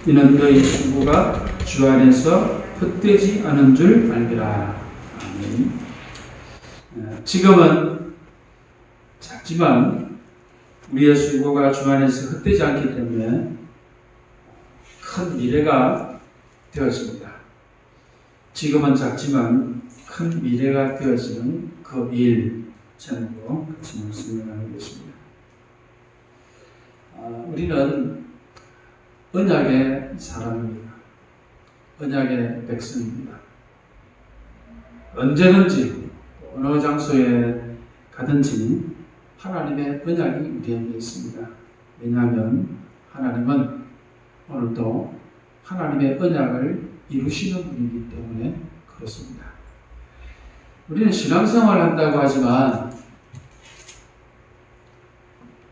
이는 너희 수고가 주 안에서 헛되지 않은 줄 알리라. 아멘. 지금은 작지만 우리의 수고가 주 안에서 헛되지 않기 때문에 큰 미래가 되었습니다. 지금은 작지만 큰 미래가 되어지는 그 일 제목으로 같이 말씀을 나누겠습니다. 우리는 언약의 사람입니다. 언약의 백성입니다. 언제든지 어느 장소에 가든지 하나님의 언약이 우리에게 있습니다. 왜냐하면 하나님은 오늘도 하나님의 언약을 이루시는 분이기 때문에 그렇습니다. 우리는 신앙생활을 한다고 하지만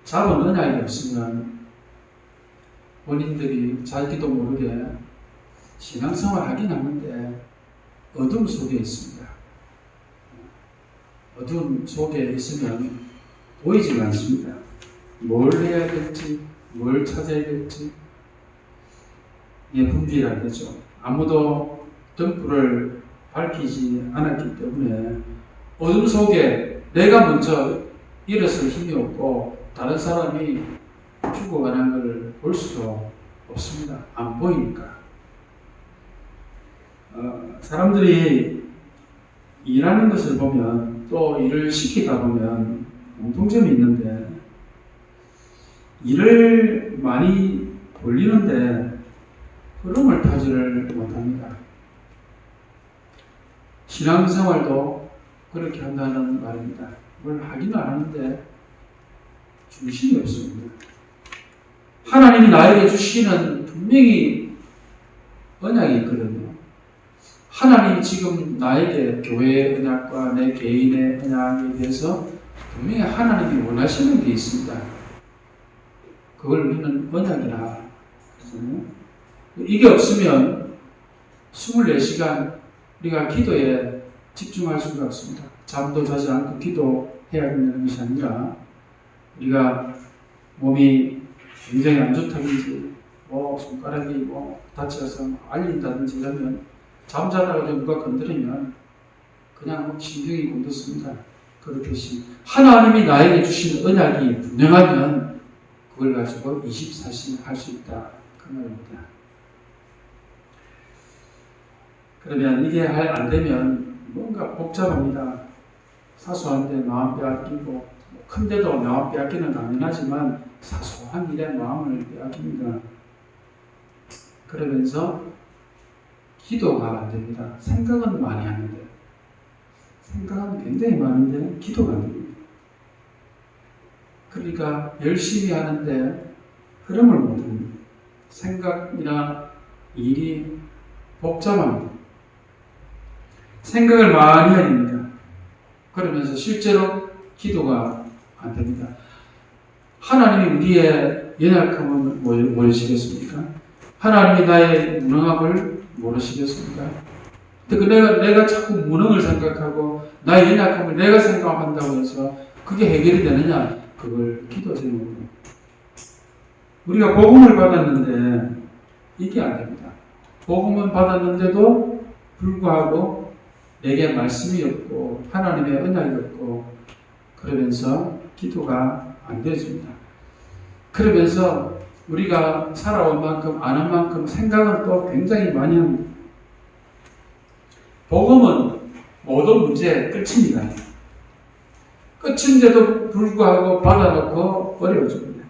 잡은 언약이 없으면 본인들이 자기도 모르게 신앙생활 하긴 하는데 어둠 속에 있습니다. 어둠 속에 있으면 보이지가 않습니다. 뭘 해야 될지, 뭘 찾아야 될지 분비라겠죠. 아무도 등불을 밝히지 않았기 때문에 어둠 속에 내가 먼저 일어설 힘이 없고 다른 사람이 죽어가는 것을 볼 수도 없습니다. 안 보이니까. 사람들이 일하는 것을 보면 또 일을 시키다 보면 공통점이 있는데 일을 많이 돌리는데 흐름을 타지를 못합니다. 신앙생활도 그렇게 한다는 말입니다. 뭘 하기는 하는데 중심이 없습니다. 하나님이 나에게 주시는 분명히 언약이 있거든요. 하나님이 지금 나에게 교회의 언약과 내 개인의 언약에 대해서 분명히 하나님이 원하시는 게 있습니다. 그걸 우리는 언약이라 하잖아요. 이게 없으면 24시간 우리가 기도에 집중할 수가 없습니다. 잠도 자지 않고 기도해야 된다는 것이 아니라 우리가 몸이 굉장히 안 좋다든지 손가락이 다쳐서 알린다든지 이러면 잠자다가 누가 건드리면 그냥 신경이 곤두습니다. 그렇듯이 하나님이 나에게 주신 언약이 분명하면 그걸 가지고 24시간 할 수 있다. 그 말입니다. 그러면 이게 안 되면 뭔가 복잡합니다. 사소한데 마음 빼앗기고 큰데도 마음 빼앗기는 당연하지만 사소한 일에 마음을 빼앗깁니다. 그러면서 기도가 안 됩니다. 생각은 많이 하는데 생각은 굉장히 많은데 기도가 안 됩니다. 그러니까 열심히 하는데 흐름을 못 합니다. 생각이나 일이 복잡합니다. 생각을 많이 합니다. 그러면서 실제로 기도가 안 됩니다. 하나님이 우리의 연약함을 모르시겠습니까? 하나님이 나의 무능함을 모르시겠습니까? 내가 자꾸 무능을 생각하고 나의 연약함을 내가 생각한다고 해서 그게 해결이 되느냐? 그걸 기도 제목으로. 우리가 복음을 받았는데 이게 안 됩니다. 복음은 받았는데도 불구하고 내게 말씀이 없고 하나님의 언약이 없고 그러면서 기도가 안 되어집니다. 그러면서 우리가 살아온 만큼 아는 만큼 생각은 또 굉장히 많이 합니다. 복음은 모든 문제의 끝입니다. 끝인데도 불구하고 받아놓고 어려워집니다.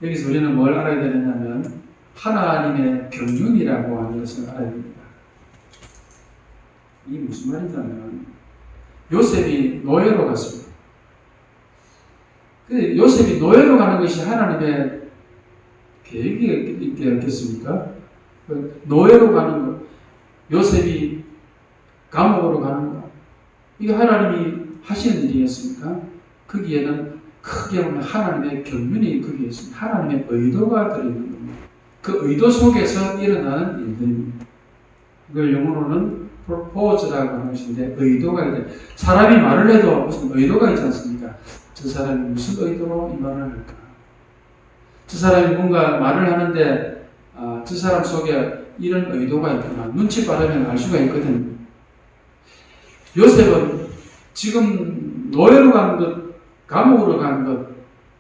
여기서 우리는 뭘 알아야 되느냐면 하나님의 경륜이라고 하는 것을 알아야 됩니다. 이게 무슨 말이냐면 요셉이 노예로 갔습니다. 근데 요셉이 노예로 가는 것이 하나님의 계획이 있겠습니까? 노예로 가는 것, 요셉이 감옥으로 가는 것, 이게 하나님이 하시는 일이었습니까? 거기에는 크게 보면 하나님의 경륜이 거기에 있습니다. 하나님의 의도가 들어있는 겁니다. 그 의도 속에서 일어나는 일들입니다. 이걸 영어로는 purpose라고 하는 것인데 의도가 있다. 사람이 말을 해도 무슨 의도가 있지 않습니까? 저 사람이 무슨 의도로 이 말을 할까? 저 사람이 뭔가 말을 하는데 저 사람 속에 이런 의도가 있구나. 눈치 빠르면 알 수가 있거든요. 요셉은 지금 노예로 가는 것, 감옥으로 가는 것,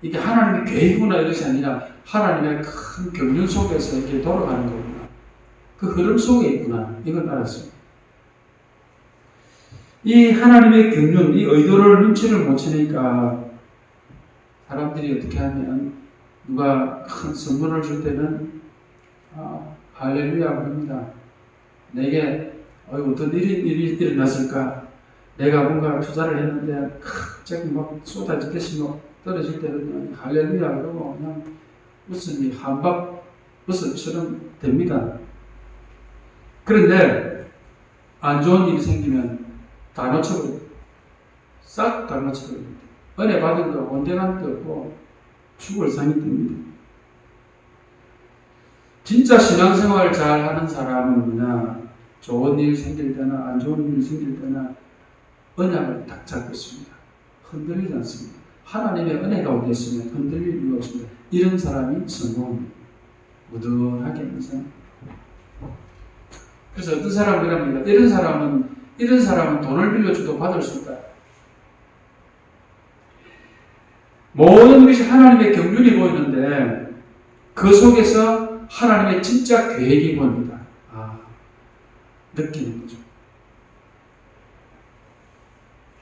이게 하나님의 계획이구나 이것이 아니라 하나님의 큰 경륜 속에서 이렇게 돌아가는 거구나. 그 흐름 속에 있구나. 이걸 알았어요. 이 하나님의 경륜, 이 의도를 눈치를 못 채니까 사람들이 어떻게 하면 누가 큰 선물을 줄 때는 할렐루야 합니다. 내게 어떤 일이 일어났을까? 내가 뭔가 투자를 했는데 갑자기 막 쏟아지듯이 막 떨어질 때는 할렐루야 그러고 그냥 웃음이 한박 웃음처럼 됩니다. 그런데 안 좋은 일이 생기면 다 놓쳐버립니다. 싹 다 놓쳐버립니다. 은혜 받은 거 온데간데 없고 죽을 상이 됩니다. 진짜 신앙생활 잘 하는 사람은 좋은 일 생길 때나 안 좋은 일 생길 때나 언약을 딱 잡고 있습니다. 흔들리지 않습니다. 하나님의 은혜 가운데 있으면 흔들릴 이유가 없습니다. 이런 사람이 성공합니다. 무던하게 있는 사람. 그래서 어떤 사람이 이랍니다. 이런 사람은 돈을 빌려줘도 받을 수 있다. 모든 것이 하나님의 경륜이 보이는데 그 속에서 하나님의 진짜 계획이 보입니다. 느끼는 거죠.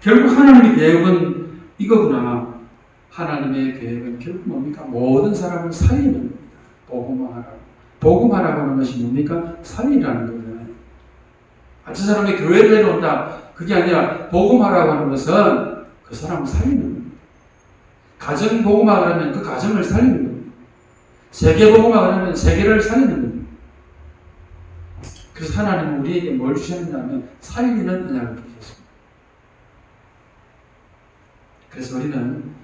결국 하나님의 계획은 이거구나. 하나님의 계획은 결국 뭡니까? 모든 사람을 살리는 겁니다. 복음화하라고. 복음화라고 하는 것이 뭡니까? 살리라는 거잖아요. 저 사람이 교회를 내려온다. 그게 아니라 복음화라고 하는 것은 그 사람을 살리는 겁니다. 가정 복음화 그러면 그 가정을 살리는 겁니다. 세계 복음화 그러면 세계를 살리는 겁니다. 그래서 하나님은 우리에게 뭘 주셨냐면 살리는 은혜를 주셨습니다. 그래서 우리는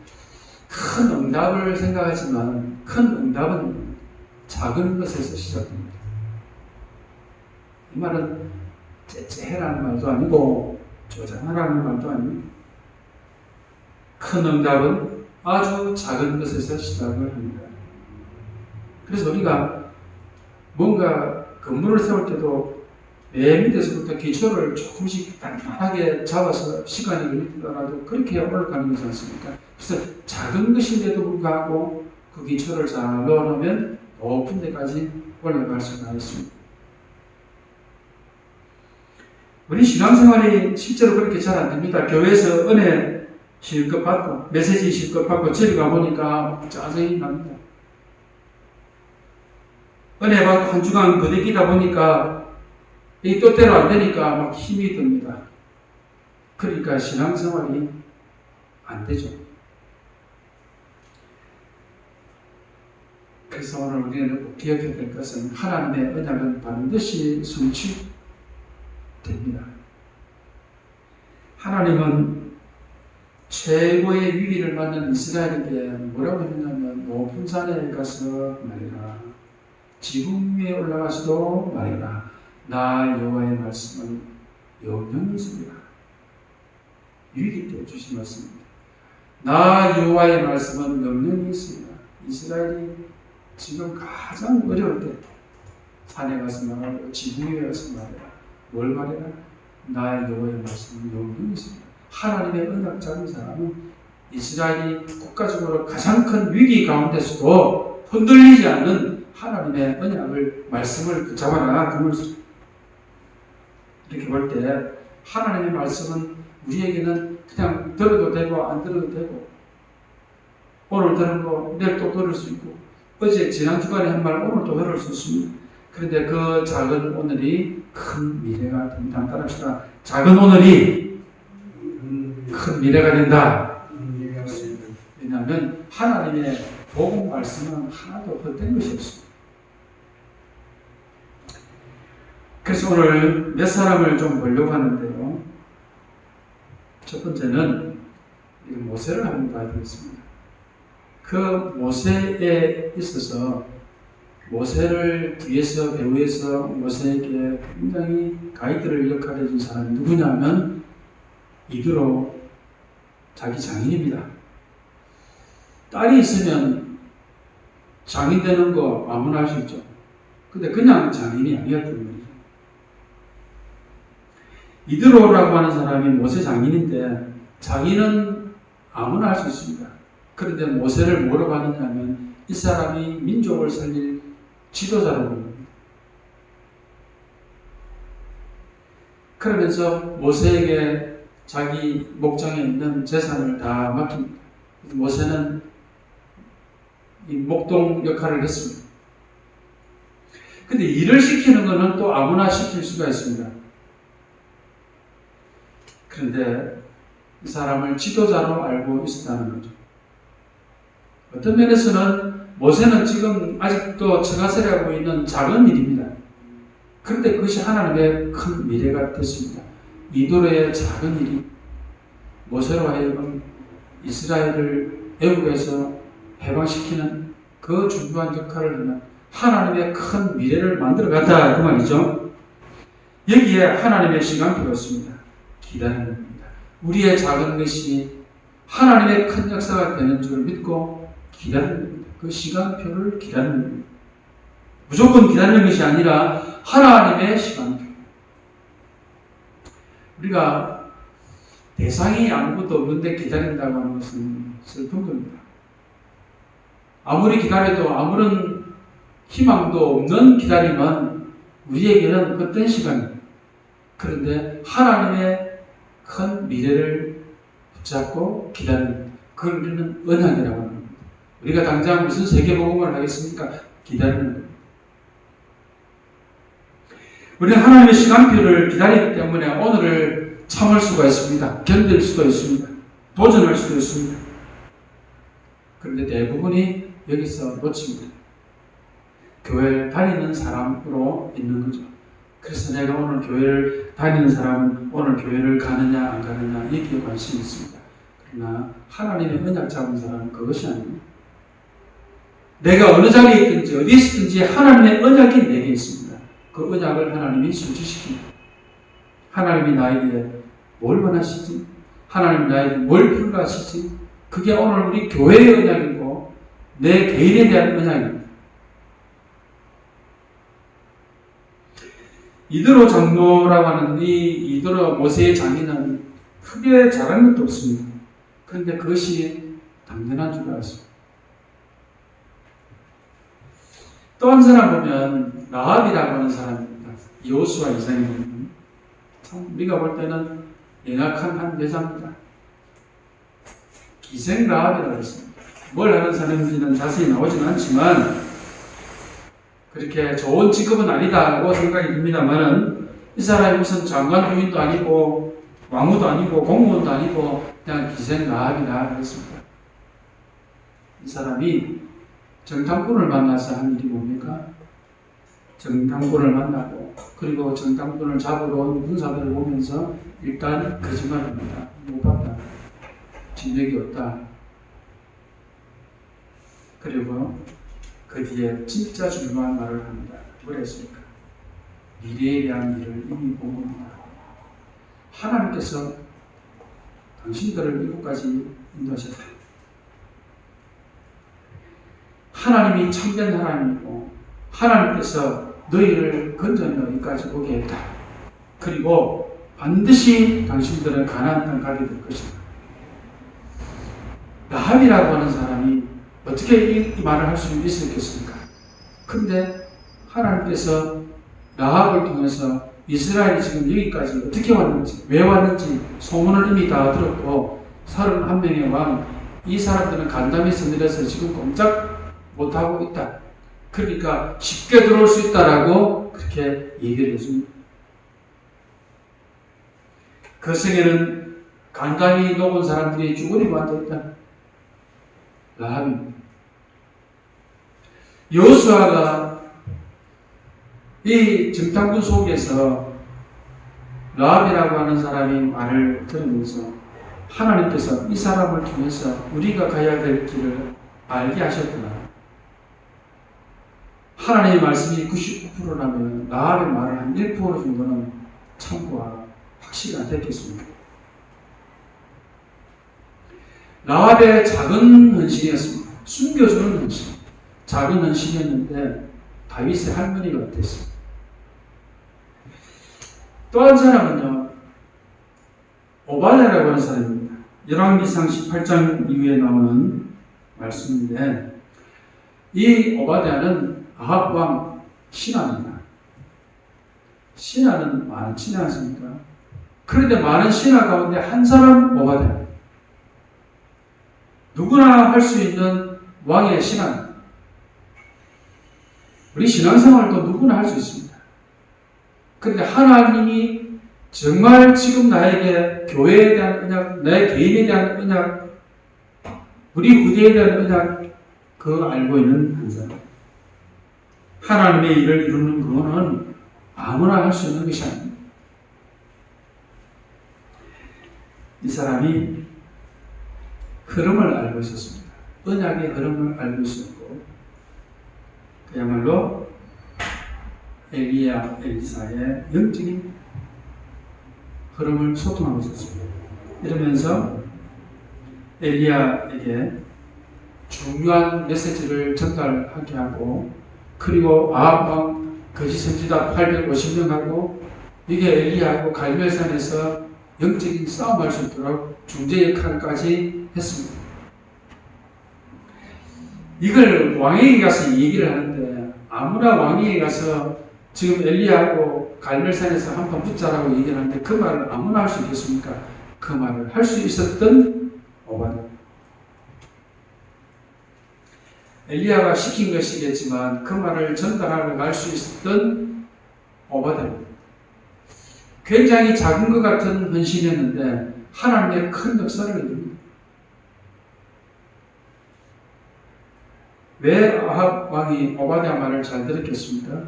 큰 응답을 생각하지만 큰 응답은 작은 것에서 시작됩니다. 이 말은 째째해라는 말도 아니고 조장하라는 말도 아닙니다. 큰 응답은 아주 작은 것에서 시작을 합니다. 그래서 우리가 뭔가 건물을 세울 때도 맨 밑에서부터 기초를 조금씩 단단하게 잡아서 시간이 걸리더라도 그렇게 올라가는 것이지 않습니까? 그래서 작은 것인데도 불구하고 그 기초를 잘 넣어놓으면 높은 데까지 올라갈 수가 있습니다. 우리 신앙생활이 실제로 그렇게 잘 안 됩니다. 교회에서 은혜 실컷 받고 메시지 실컷 받고 집에 가보니까 짜증이 납니다. 은혜 받고 한 주간 부대끼다 보니까 이 뜻대로 안 되니까 막 힘이 듭니다. 그러니까 신앙생활이 안 되죠. 그래서 오늘 우리는 꼭 기억해야 될 것은 하나님의 언약은 반드시 성취됩니다. 하나님은 최고의 위기를 맞는 이스라엘에게 뭐라고 했냐면 높은 산에 가서 말해라. 지붕 위에 올라가서도 말해라. 나 여호와의 말씀은 영영이 있습니다. 위기 때 주신 말씀입니다. 나 여호와의 말씀은 영영이 있습니다. 이스라엘이 지금 가장 어려울 때 산에 가서 말하고 지붕 위에 가서 말해라. 뭘 말해라? 나의 여호와의 말씀은 영영이 있습니다. 하나님의 언약 잡은 사람은 이스라엘이 국가적으로 가장 큰 위기 가운데서도 흔들리지 않는 하나님의 언약을 말씀을 붙잡아라. 이렇게 볼 때 하나님의 말씀은 우리에게는 그냥 들어도 되고 안 들어도 되고 오늘 들은 거 내일 또 들을 수 있고 어제 지난 주간에 한 말 오늘 또 들을 수 있습니다. 그런데 그 작은 오늘이 큰 미래가 됩니다. 따라합시다. 작은 오늘이 큰 미래가 된다. 왜냐하면 하나님의 복음 말씀은 하나도 헛된 것이 없습니다. 그래서 오늘 몇 사람을 좀 보려고 하는데요. 첫 번째는 모세를 한번 봐야 되겠습니다. 그 모세에 있어서 모세를 뒤에서 배후에서 모세에게 굉장히 가이드를 역할해 준 사람이 누구냐면 이드로 자기 장인입니다. 딸이 있으면 장인 되는 거 아무나 할 수 있죠. 근데 그냥 장인이 아니었던 거죠. 이드로라고 하는 사람이 모세 장인인데 장인은 아무나 할 수 있습니다. 그런데 모세를 뭐라고 하느냐면 이 사람이 민족을 살릴 지도자라고 합니다. 그러면서 모세에게 자기 목장에 있는 재산을 다 맡깁니다. 모세는 이 목동 역할을 했습니다. 근데 일을 시키는 것은 또 아무나 시킬 수가 있습니다. 그런데 이 사람을 지도자로 알고 있었다는 거죠. 어떤 면에서는 모세는 지금 아직도 처가살이하고 있는 작은 일입니다. 그런데 그것이 하나님의 큰 미래가 됐습니다. 이도로의 작은 일이 모세로 하여금 이스라엘을 애국에서 해방시키는 그 중요한 역할을 하는 하나님의 큰 미래를 만들어갔다 그 말이죠. 여기에 하나님의 시간표가 있습니다. 기다리는 겁니다. 우리의 작은 것이 하나님의 큰 역사가 되는 줄 믿고 기다리는 겁니다. 그 시간표를 기다리는 겁니다. 무조건 기다리는 것이 아니라 하나님의 시간표. 우리가 대상이 아무것도 없는데 기다린다고 하는 것은 슬픈 겁니다. 아무리 기다려도 아무런 희망도 없는 기다림은 우리에게는 헛된 시간입니다. 그런데 하나님의 큰 미래를 붙잡고 기다리는 그걸 우리는 언약이라고 합니다. 우리가 당장 무슨 세계복음을 하겠습니까? 기다리는 겁니다. 우리는 하나님의 시간표를 기다리기 때문에 오늘을 참을 수가 있습니다. 견딜 수도 있습니다. 도전할 수도 있습니다. 그런데 대부분이 여기서 놓칩니다. 교회 다니는 사람으로 있는 거죠. 그래서 내가 오늘 교회를 다니는 사람은 오늘 교회를 가느냐 안 가느냐 여기에 관심이 있습니다. 그러나 하나님의 언약 잡은 사람은 그것이 아닙니다. 내가 어느 자리에 있든지 어디 있든지 하나님의 언약이 내게 있습니다. 그 언약을 하나님이 실천시킵니다. 하나님이 나에게 뭘 원하시지? 하나님이 나에게 뭘 필요하시지? 그게 오늘 우리 교회의 언약이고 내 개인에 대한 언약입니다. 이드로 장로라고 하는 이 이드로 모세의 장인은 크게 잘한 것도 없습니다. 그런데 그것이 당연한 줄 알았습니다. 또 한 사람 보면 라합이라고 하는 사람입니다. 여호수아 이상입니다. 참 우리가 볼 때는 연약한 한 여자입니다. 기생 라합이라고 했습니다. 뭘 하는 사람인지는 자세히 나오지는 않지만 그렇게 좋은 직업은 아니다고 생각이 듭니다만은 이 사람이 무슨 장관 부인도 아니고 왕후도 아니고 공무원도 아니고 그냥 기생 라합이다 그랬습니다. 이 사람이 정탐꾼을 만나서 한 일이 뭡니까? 정탐꾼을 만나고 그리고 정탐꾼을 잡으러 온 군사들을 보면서 일단 거짓말입니다. 못 봤다. 진력이 없다. 그리고 그 뒤에 진짜 중요한 말을 합니다. 뭐랬습니까? 미래에 대한 일을 이미 보고있다. 하나님께서 당신들을 이곳까지 인도하셨다. 하나님이 참된 하나님이고 하나님께서 너희를 건져내 여기까지 오게 했다. 그리고 반드시 당신들은 가나안 땅 가게 될 것이다. 라합이라고 하는 사람이 어떻게 이 말을 할 수 있었겠습니까? 근데 하나님께서 라합을 통해서 이스라엘이 지금 여기까지 어떻게 왔는지, 왜 왔는지 소문을 이미 다 들었고 31명의 왕, 이 사람들은 간담에서 내려서 지금 꼼짝 못하고 있다. 그러니까 쉽게 들어올 수 있다라고 그렇게 얘기를 해줍니다. 그 성에는 간담이 녹은 사람들이 쭈그리고 앉아있다. 라합입니다. 여호수아가 이 정탐꾼 속에서 라합이라고 하는 사람이 말을 들으면서 하나님께서 이 사람을 통해서 우리가 가야 될 길을 알게 하셨구나. 하나님의 말씀이 99%라면 라합의 말을 한 1% 정도는 참고와 확실히 안 됐겠습니까? 라합의 작은 헌신이었습니다. 숨겨주는 헌신. 작은 헌신이었는데 다윗의 할머니가 됐습니다. 또 한 사람은요, 오바댜라고 하는 사람입니다. 열왕기상 18장 이후에 나오는 말씀인데, 이 오바댜는 아합 왕 신하입니다. 신하는 많은 친지 않습니까? 그런데 많은 신하 가운데 한 사람 오바댜. 누구나 할 수 있는 왕의 신하. 우리 신앙생활도 누구나 할 수 있습니다. 그런데 하나님이 정말 지금 나에게 교회에 대한 언약, 내 개인에 대한 언약, 우리 후대에 대한 언약, 그거 알고 있는 한 사람. 하나님의 일을 이루는 그거는 아무나 할 수 있는 것이 아닙니다. 이 사람이 흐름을 알고 있었습니다. 언약의 흐름을 알고 있었고, 그야말로 엘리야, 엘리사의 영적인 흐름을 소통하고 있었습니다. 이러면서 엘리야에게 중요한 메시지를 전달하게 하고, 그리고 아합 왕 거짓 선지자 850명하고 이게 엘리야하고 갈멜산에서 영적인 싸움할 수 있도록 중재 역할까지 했습니다. 이걸 왕에게 가서 얘기를 하는데, 아무나 왕에게 가서 지금 엘리야하고 갈멜산에서 한판 붙자라고 얘기를 하는데 그 말을 아무나 할 수 있겠습니까? 그 말을 할 수 있었던 오바댜. 엘리야가 시킨 것이겠지만 그 말을 전달하러 갈 수 있었던 오바댜입니다. 굉장히 작은 것 같은 헌신이었는데 하나님의 큰 역사를 이룹니다. 왜 아합 왕이 오바댜 말을 잘 들었겠습니까?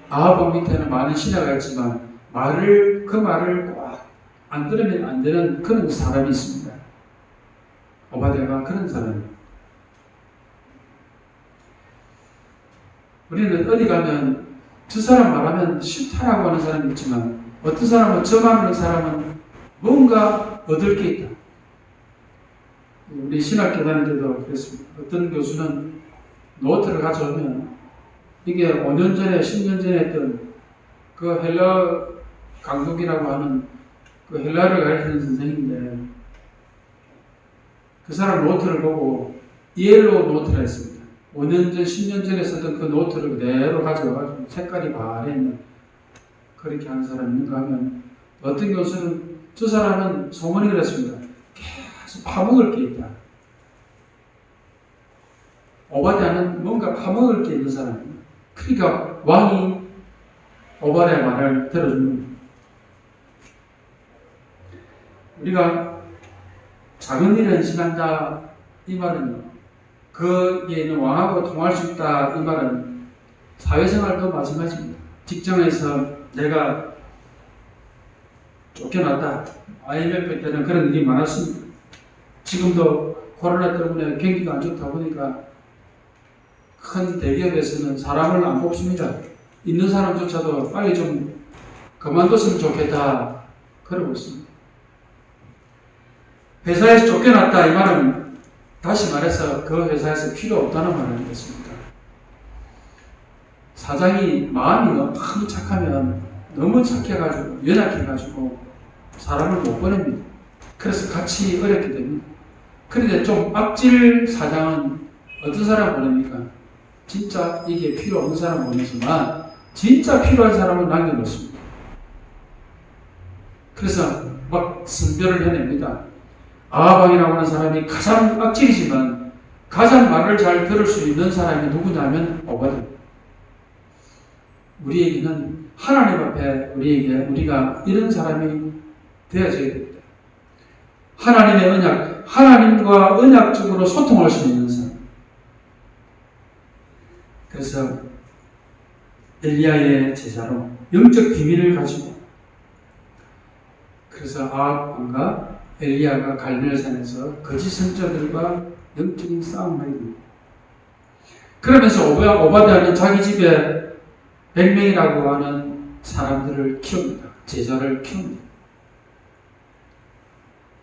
아합 왕 밑에는 많은 신하가 있지만 그 말을 꼭 안 들으면 안 되는 그런 사람이 있습니다. 오바댜가 그런 사람입니다. 우리는 어디 가면 저 사람 말하면 싫다라고 하는 사람이 있지만, 어떤 사람은 저 말하는 사람은 뭔가 얻을 게 있다. 우리 신학교 다닐 때도 그랬습니다. 어떤 교수는 노트를 가져오면 이게 5년 전에 10년 전에 했던 그 헬라 강독이라고 하는 그 헬라를 가르치는 선생님인데, 그 사람 노트를 보고 이엘로 노트를 했습니다. 5년 전, 10년 전에 썼던 그 노트를 그대로 가져와가지고 색깔이 바래 있는 그렇게 하는 사람이 있는가 하면, 어떤 교수는 저 사람은 소문이 그랬습니다. 계속 파먹을 게 있다. 오바댜는 뭔가 파먹을 게 있는 사람입니다. 그러니까 왕이 오바댜 말을 들어주는 겁니다. 우리가 작은 일에 헌신한다 이 말은요, 거기에 있는 왕하고 통할 수 있다 이 말은 사회생활도 마찬가지입니다. 직장에서 내가 쫓겨났다. IMF 때는 그런 일이 많았습니다. 지금도 코로나 때문에 경기가 안 좋다 보니까 큰 대기업에서는 사람을 안 뽑습니다. 있는 사람조차도 빨리 좀 그만뒀으면 좋겠다 그러고 있습니다. 회사에서 쫓겨났다 이 말은 다시 말해서 그 회사에서 필요 없다는 말이 아니겠습니까? 사장이 마음이 너무 착하면, 너무 착해가지고 연약해가지고 사람을 못 보냅니다. 그래서 같이 어렵게 됩니다. 그런데 좀 악질 사장은 어떤 사람 보냅니까? 진짜 이게 필요 없는 사람 보내지만 진짜 필요한 사람은 남겨놓습니다. 그래서 막 선별을 해냅니다. 아합왕이라고 하는 사람이 가장 악질이지만 가장 말을 잘 들을 수 있는 사람이 누구냐면 오바댜. 우리에게는 하나님 앞에 우리가 이런 사람이 되어져야 됩니다. 하나님의 언약, 하나님과 언약적으로 소통할 수 있는 사람. 그래서 엘리야의 제자로 영적 비밀을 가지고, 그래서 아합 왕과 엘리야가 갈멜산에서 거짓 선지자들과 영적인 싸움을 하게 됩니다. 그러면서 오바댜는 자기 집에 100명이라고 하는 사람들을 키웁니다. 제자를 키웁니다.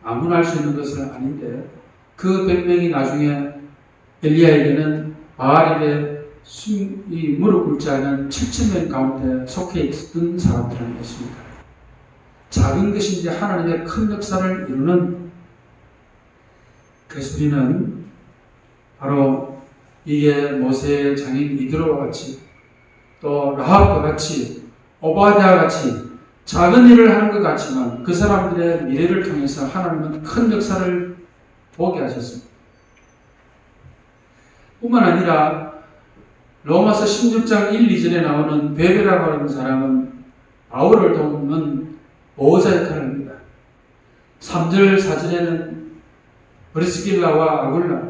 아무나 할 수 있는 것은 아닌데, 그 100명이 나중에 엘리야에게는 바알에게 이 무릎 꿇지 않은 7,000명 가운데 속해 있던 사람들은 것입니다. 작은 것인데 하나님의 큰 역사를 이루는, 그래서 우리는 바로 이게 모세의 장인 이드로와 같이 또 라합과 같이 오바댜와 같이 작은 일을 하는 것 같지만 그 사람들의 미래를 통해서 하나님은 큰 역사를 보게 하셨습니다. 뿐만 아니라 로마서 16장 1, 2절에 나오는 베베라고 하는 사람은 바울을 돕는 보호자 역할을 합니다. 3절, 4절에는 브리스길라와 아굴라,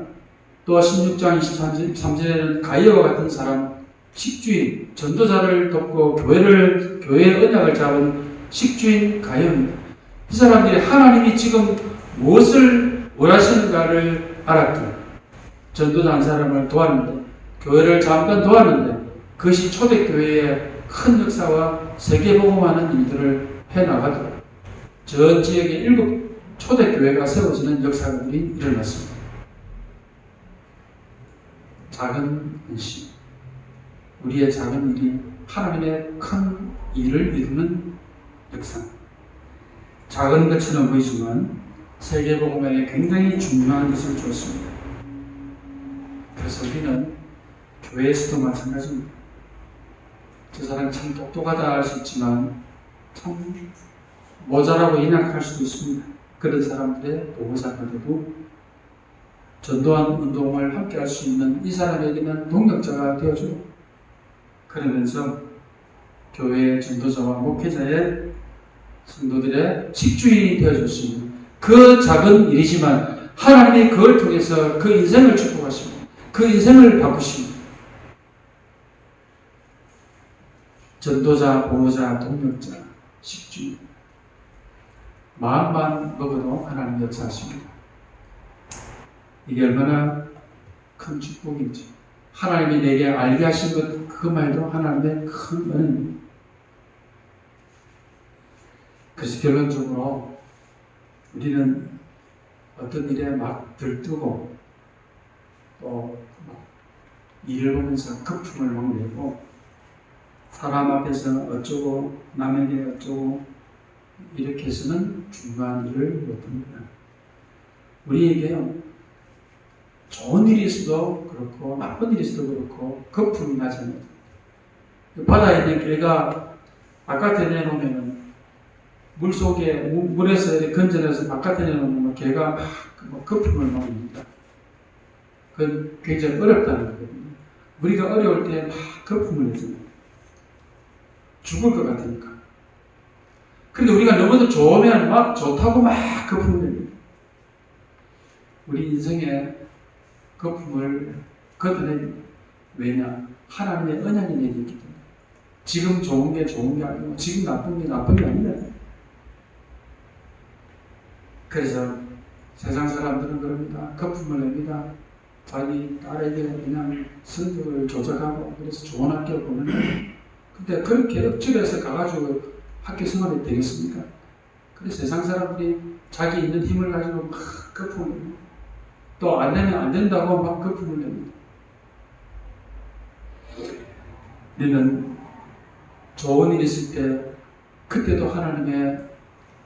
또 16장 23절에는 가이어와 같은 사람, 식주인, 전도자를 돕고 교회의 언약을 잡은 식주인 가이어입니다. 이 사람들이 하나님이 지금 무엇을 원하시는가를 알았던, 전도자 한 사람을 도왔는데, 교회를 잠깐 도왔는데 그것이 초대교회의 큰 역사와 세계복음하는 일들을 해나가도록 전 지역에 7 초대교회가 세워지는 역사들이 일어났습니다. 작은 헌신, 우리의 작은 일이 하나님의 큰 일을 이루는 역사. 작은 것처럼 보이지만 세계복음에 굉장히 중요한 것을 주었습니다. 그래서 우리는 교회에서도 마찬가지입니다. 저 사람이 참 똑똑하다 할 수 있지만 참 모자라고 인약할 수도 있습니다. 그런 사람들의 보호자가 되고 전도한 운동을 함께 할 수 있는 이 사람에게는 동력자가 되어주고, 그러면서 교회의 전도자와 목회자의 성도들의 식주인이 되어줄 수 있는 그 작은 일이지만 하나님이 그걸 통해서 그 인생을 축복하시고 그 인생을 바꾸십니다. 전도자, 보호자, 동력자, 식주인. 마음만 먹어도 하나님 역사하십니다. 이게 얼마나 큰 축복인지. 하나님이 내게 알게 하신 것 그것만 해도 하나님의 큰 은혜입니다. 그래서 결론적으로 우리는 어떤 일에 막 들뜨고 또 일을 보면서 거품을 막 내고 사람 앞에서 어쩌고 남에게 어쩌고 이렇게 해서는 중요한 일을 못합니다. 우리에게 좋은 일이 있어도 그렇고 나쁜 일이 있어도 그렇고 거품이 나잖아요. 바다에 있는 개가 바깥에 내놓으면 물속에 물에서 건져내서 바깥에 내놓으면 개가 막 거품을 먹습니다. 그건 굉장히 어렵다는 거거든요. 우리가 어려울 때 막 거품을 내잖아요. 죽을 것 같으니까. 근데 우리가 너무도 좋으면 막 좋다고 막 거품을 냅니다. 우리 인생에 거품을 걷어냅니다. 왜냐? 하나님의 언약이 내게 있기 때문에. 지금 좋은 게 좋은 게 아니고 지금 나쁜 게 나쁜 게 아니다. 그래서 세상 사람들은 그럽니다. 거품을 냅니다. 자기 딸에게 그냥 성적을 조작하고 그래서 좋은 학교 보내는. 근데 그렇게 억지로해서 가가지고 학교 생활이 되겠습니까? 그래서 세상 사람들이 자기 있는 힘을 가지고 막 거품을 냅니다. 또 안 되면 안 된다고 막 거품을 냅니다. 우리는 좋은 일이 있을 때 그때도 하나님의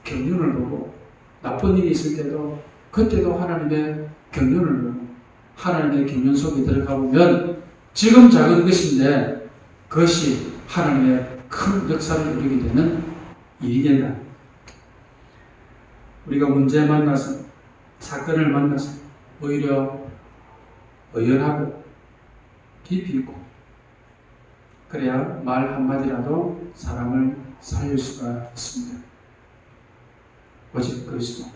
경륜을 보고 나쁜 일이 있을 때도 그때도 하나님의 경륜을 보고 하나님의 경륜 속에 들어가 보면 지금 작은 것인데 그것이 하나님의 큰 역사를 이루게 되는 일이 된다. 우리가 문제 만나서 사건을 만나서 오히려 의연하고 깊이 있고 그래야 말 한마디라도 사람을 살릴 수가 있습니다. 오직 그리스도.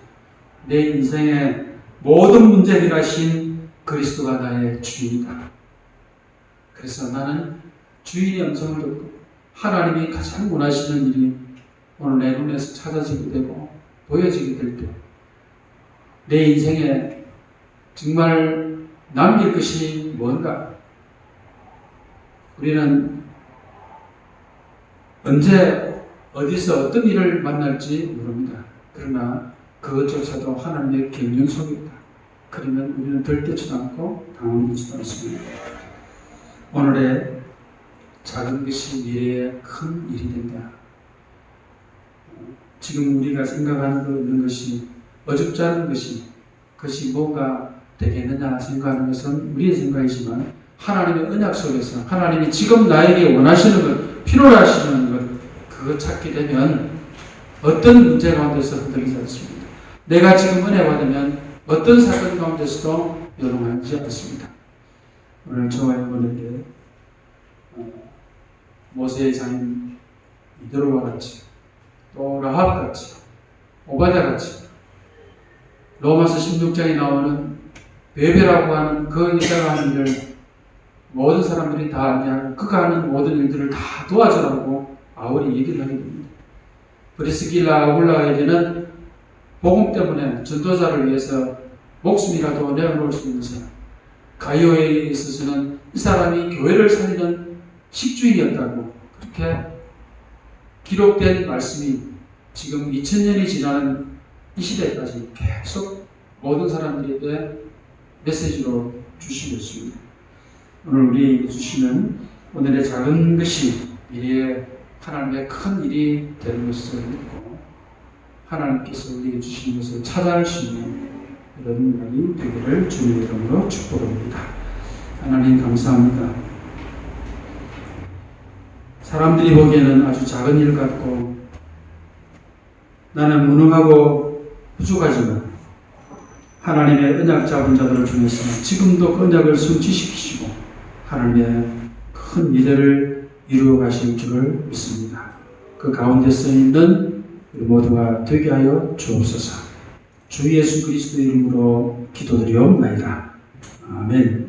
내 인생의 모든 문제 해결하신 그리스도가 나의 주인이다. 그래서 나는 주인의 음성을 듣고 하나님이 가장 원하시는 일이 오늘 내 눈에서 찾아지게 되고 보여지게 될 때 내 인생에 정말 남길 것이 뭔가? 우리는 언제 어디서 어떤 일을 만날지 모릅니다. 그러나 그것조차도 하나님의 경륜 속에 있다. 그러면 우리는 들뜨지도 않고 당황하지도 않습니다. 오늘의 작은 것이 미래의 큰 일이 된다. 지금 우리가 생각하는 것이 어줍지 않은 그것이 뭔가 되겠느냐 생각하는 것은 우리의 생각이지만 하나님의 언약 속에서 하나님이 지금 나에게 원하시는 것, 필요로 하시는 것, 그거 찾게 되면 어떤 문제 가운데서 흔들리지 않습니다. 내가 지금 은혜 받으면 어떤 사건 가운데서도 요동하지 않습니다. 오늘 저와 여러분에게 모세의 장인 이드로와 같이 또 라합같이 오바댜같이 로마서 16장에 나오는 베베라고 하는 그 여자가 하는 일을 모든 사람들이 다 알게 그가 하는 모든 일들을 다 도와주라고 바울이 얘기를 하게 됩니다. 브리스길라 아굴라에게는 복음 때문에 전도자를 위해서 목숨이라도 내어놓을 수 있는 사람, 가이오에 있어서는 이 사람이 교회를 살리는 식주인이었다고 그렇게 기록된 말씀이 지금 2000년이 지나는 이 시대까지 계속 모든 사람들에게 메시지로 주시고 있습니다. 오늘 우리에게 주시는 오늘의 작은 것이 미래에 하나님의 큰 일이 되는 것을 믿고 하나님께서 우리에게 주시는 것을 찾아갈 수 있는 이런 날이 되기를 주님의 이름으로 축복합니다. 하나님 감사합니다. 사람들이 보기에는 아주 작은 일 같고 나는 무능하고 부족하지만 하나님의 언약 잡은 자들을 통해서 지금도 그 언약을 성취시키시고 하나님의 큰 미래를 이루어 가실 줄을 믿습니다. 그 가운데 서 있는 우리 모두가 되게 하여 주옵소서. 주 예수 그리스도의 이름으로 기도드리옵나이다. 아멘.